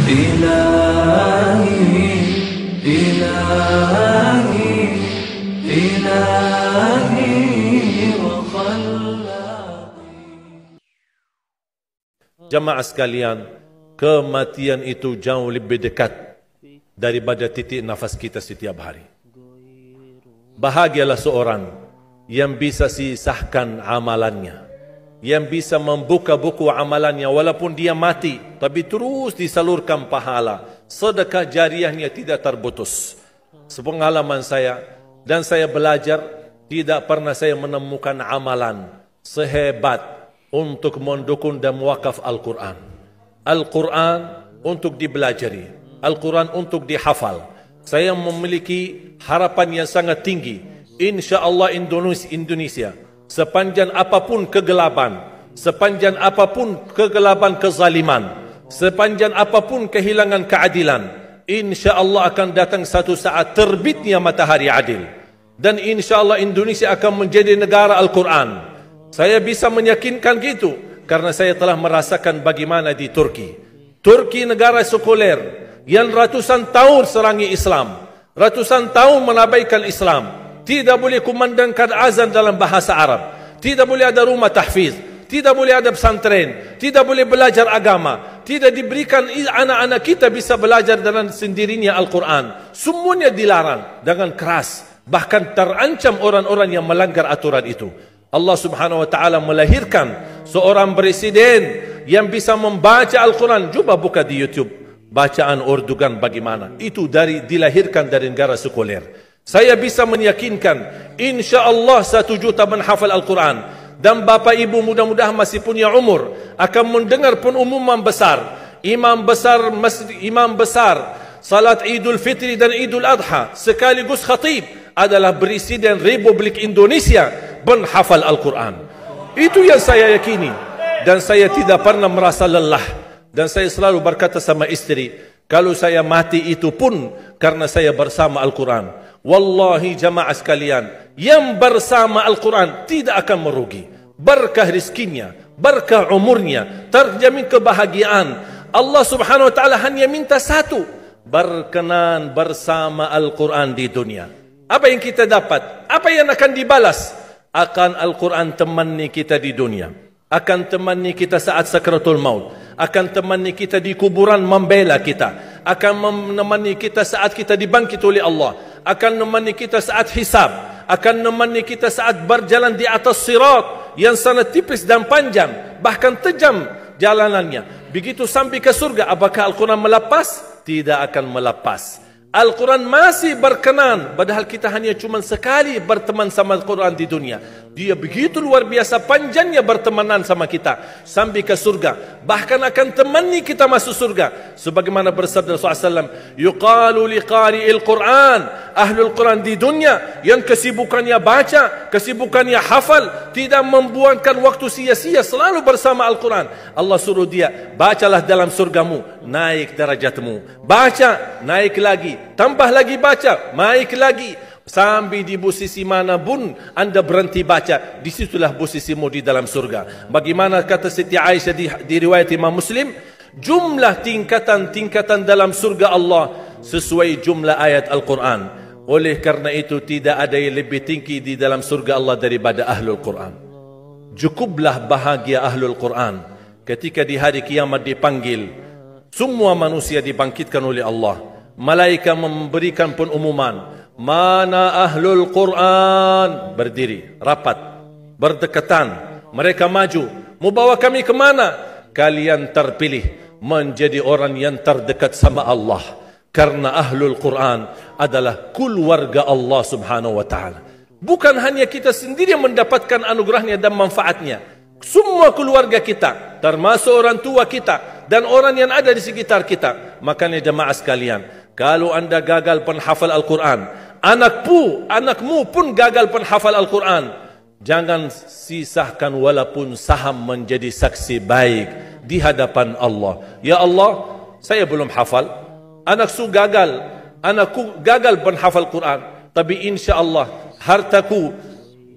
إلهي إلهي إلهي وخلاقي. Jamaah sekalian, kematian itu jauh lebih dekat daripada titik nafas kita setiap hari. Bahagialah seorang yang bisa sisahkan amalannya, yang bisa membuka buku amalannya walaupun dia mati, tapi terus disalurkan pahala. Sedekah jariahnya tidak terputus. Sepengalaman saya, dan saya belajar, tidak pernah saya menemukan amalan sehebat untuk mendukung dan mewakaf Al-Quran. Al-Quran untuk dibelajari, Al-Quran untuk dihafal. Saya memiliki harapan yang sangat tinggi. InsyaAllah Indonesia, sepanjang apapun kegelapan, sepanjang apapun kegelapan kezaliman, sepanjang apapun kehilangan keadilan, InsyaAllah akan datang satu saat terbitnya matahari adil. Dan InsyaAllah Indonesia akan menjadi negara Al-Quran. Saya bisa meyakinkan gitu karena saya telah merasakan bagaimana di Turki. Turki negara sekuler yang ratusan tahun serangi Islam, ratusan tahun menabaikan Islam. Tidak boleh kumandangkan azan dalam bahasa Arab, tidak boleh ada rumah tahfiz, tidak boleh ada pesantren, tidak boleh belajar agama, tidak diberikan anak-anak kita bisa belajar dengan sendirinya Al-Quran. Semuanya dilarang dengan keras, bahkan terancam orang-orang yang melanggar aturan itu. Allah subhanahu wa ta'ala melahirkan seorang presiden yang bisa membaca Al-Quran. Coba buka di YouTube bacaan Erdogan bagaimana. Itu dilahirkan dari negara sekuler. Saya bisa meyakinkan InsyaAllah 1 juta menghafal Al-Quran. Dan Bapak Ibu mudah-mudahan masih punya umur akan mendengar pengumuman besar. Imam besar salat Idul Fitri dan Idul Adha sekaligus khatib adalah Presiden Republik Indonesia menghafal Al-Quran. Itu yang saya yakini. Dan saya tidak pernah merasa lelah. Dan saya selalu berkata sama istri, kalau saya mati itu pun karena saya bersama Al-Quran. Wallahi jamaah sekalian, yang bersama Al-Quran tidak akan merugi. Berkah rizkinya, berkah umurnya, terjamin kebahagiaan. Allah subhanahu wa ta'ala hanya minta satu, berkenan bersama Al-Quran di dunia. Apa yang kita dapat? Apa yang akan dibalas? Akan Al-Quran temani kita di dunia, akan temani kita saat sakratul maut, akan temani kita di kuburan membela kita, akan menemani kita saat kita dibangkit oleh Allah, akan menemani kita saat hisab, akan menemani kita saat berjalan di atas sirat yang sangat tipis dan panjang, bahkan tajam jalanannya. Begitu sampai ke surga, apakah Al-Quran melepas? Tidak akan melepas. Al-Quran masih berkenan, padahal kita hanya cuma sekali berteman sama Al-Quran di dunia. Dia begitu luar biasa panjangnya bertemanan sama kita sampai ke surga. Bahkan akan temani kita masuk surga. Sebagaimana bersabda Rasulullah SAW, yuqalu liqari'il Quran, ahlul Quran di dunia yang kesibukannya baca, kesibukannya hafal, tidak membuangkan waktu sia-sia, selalu bersama Al-Quran. Allah suruh dia, bacalah dalam surgamu, naik derajatmu. Baca, naik lagi. Tambah lagi baca, naik lagi. Sampai di posisi mana pun anda berhenti baca, disitulah posisimu di dalam surga. Bagaimana kata Siti Aisyah di riwayat Imam Muslim, jumlah tingkatan-tingkatan dalam surga Allah sesuai jumlah ayat Al-Quran. Oleh karena itu tidak ada yang lebih tinggi di dalam surga Allah daripada Ahlul Quran. Cukuplah bahagia Ahlul Quran ketika di hari kiamat dipanggil. Semua manusia dibangkitkan oleh Allah. Malaikat memberikan pengumuman, mana Ahlul Quran? Berdiri, rapat, berdekatan. Mereka maju, mau bawa kami ke mana? Kalian terpilih menjadi orang yang terdekat sama Allah. Karena Ahlul Quran adalah keluarga Allah subhanahu wa ta'ala. Bukan hanya kita sendiri yang mendapatkan anugerahnya dan manfaatnya. Semua keluarga kita, termasuk orang tua kita dan orang yang ada di sekitar kita. Makanya jemaah sekalian, kalau anda gagal penghafal Al-Quran, anakmu pun gagal penghafal Al-Quran, jangan sisahkan walaupun saham menjadi saksi baik di hadapan Allah. Ya Allah, saya belum hafal, anakku gagal penghafal Quran, tapi insyaAllah hartaku,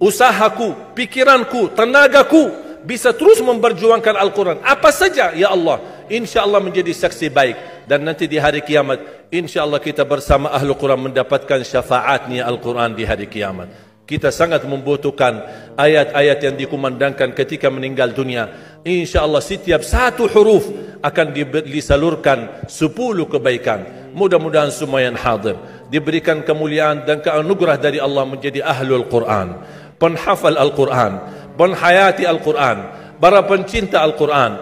usahaku, pikiranku, tenagaku bisa terus memperjuangkan Al-Quran. Apa saja ya Allah insya-Allah menjadi saksi baik, dan nanti di hari kiamat insya-Allah kita bersama ahlu Quran mendapatkan syafaatnya Al-Quran di hari kiamat. Kita sangat membutuhkan ayat-ayat yang dikumandangkan ketika meninggal dunia. InsyaAllah setiap satu huruf akan disalurkan 10 kebaikan. Mudah-mudahan semua yang hadir diberikan kemuliaan dan keanugerah dari Allah menjadi ahlul Quran, penghafal Al-Quran, penghayati Al-Quran, para pencinta Al-Quran,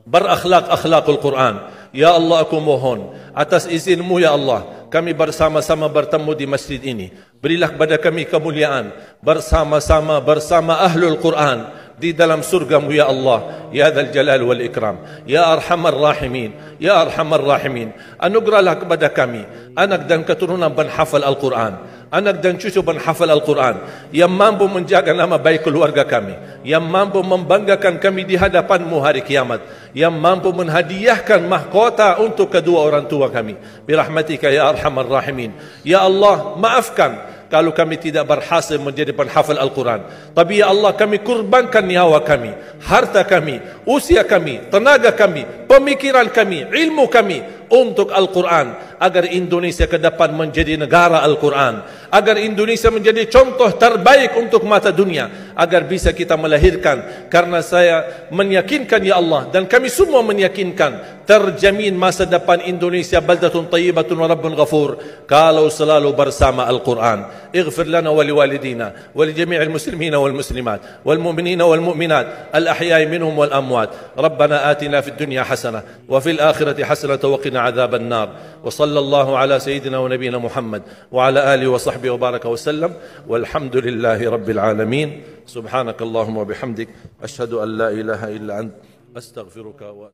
berakhlak-akhlakul Quran. Ya Allah, aku mohon atas izinmu ya Allah, kami bersama-sama bertemu di masjid ini. Berilah kepada kami kemuliaan bersama-sama bersama ahlul Quran di dalam surgamu ya Allah, ya Dzal Jalal wal Ikram, ya Arhamar Rahimin, ya Arhamar Rahimin. Anugerahlah kepada kami anak dan keturunan penghafal Al-Quran, anak dan cucu penghafal Al-Quran yang mampu menjaga nama baik keluarga kami, yang mampu membanggakan kami di hadapanmu hari kiamat, yang mampu menhadiahkan mahkota untuk kedua orang tua kami. Birahmatika ya Arhamar Rahimin. Ya Allah, maafkan kalau kami tidak berhasil menjadi penghafal Al-Quran. Tapi ya Allah, kami kurbankan nyawa kami, harta kami, usia kami, tenaga kami, pemikiran kami, ilmu kami untuk Al-Quran, agar Indonesia ke depan menjadi negara Al-Quran, agar Indonesia menjadi contoh terbaik untuk mata dunia, agar bisa kita melahirkan. Karena saya meyakinkan ya Allah, dan kami semua meyakinkan, terjamin masa depan Indonesia baldatun tayyibatun wa rabbun ghafur kalau selalu bersama Al-Quran. اغفر لنا ولوالدينا ولجميع المسلمين والمسلمات والمؤمنين والمؤمنات الأحياء منهم والأموات. ربنا آتنا في الدنيا حسنة وفي الآخرة حسنة وقنا عذاب النار. وصلى الله على سيدنا ونبينا محمد وعلى آله وصحبه وبارك وسلم، والحمد لله رب العالمين. سبحانك اللهم وبحمدك أشهد أن لا إله إلا أنت أستغفرك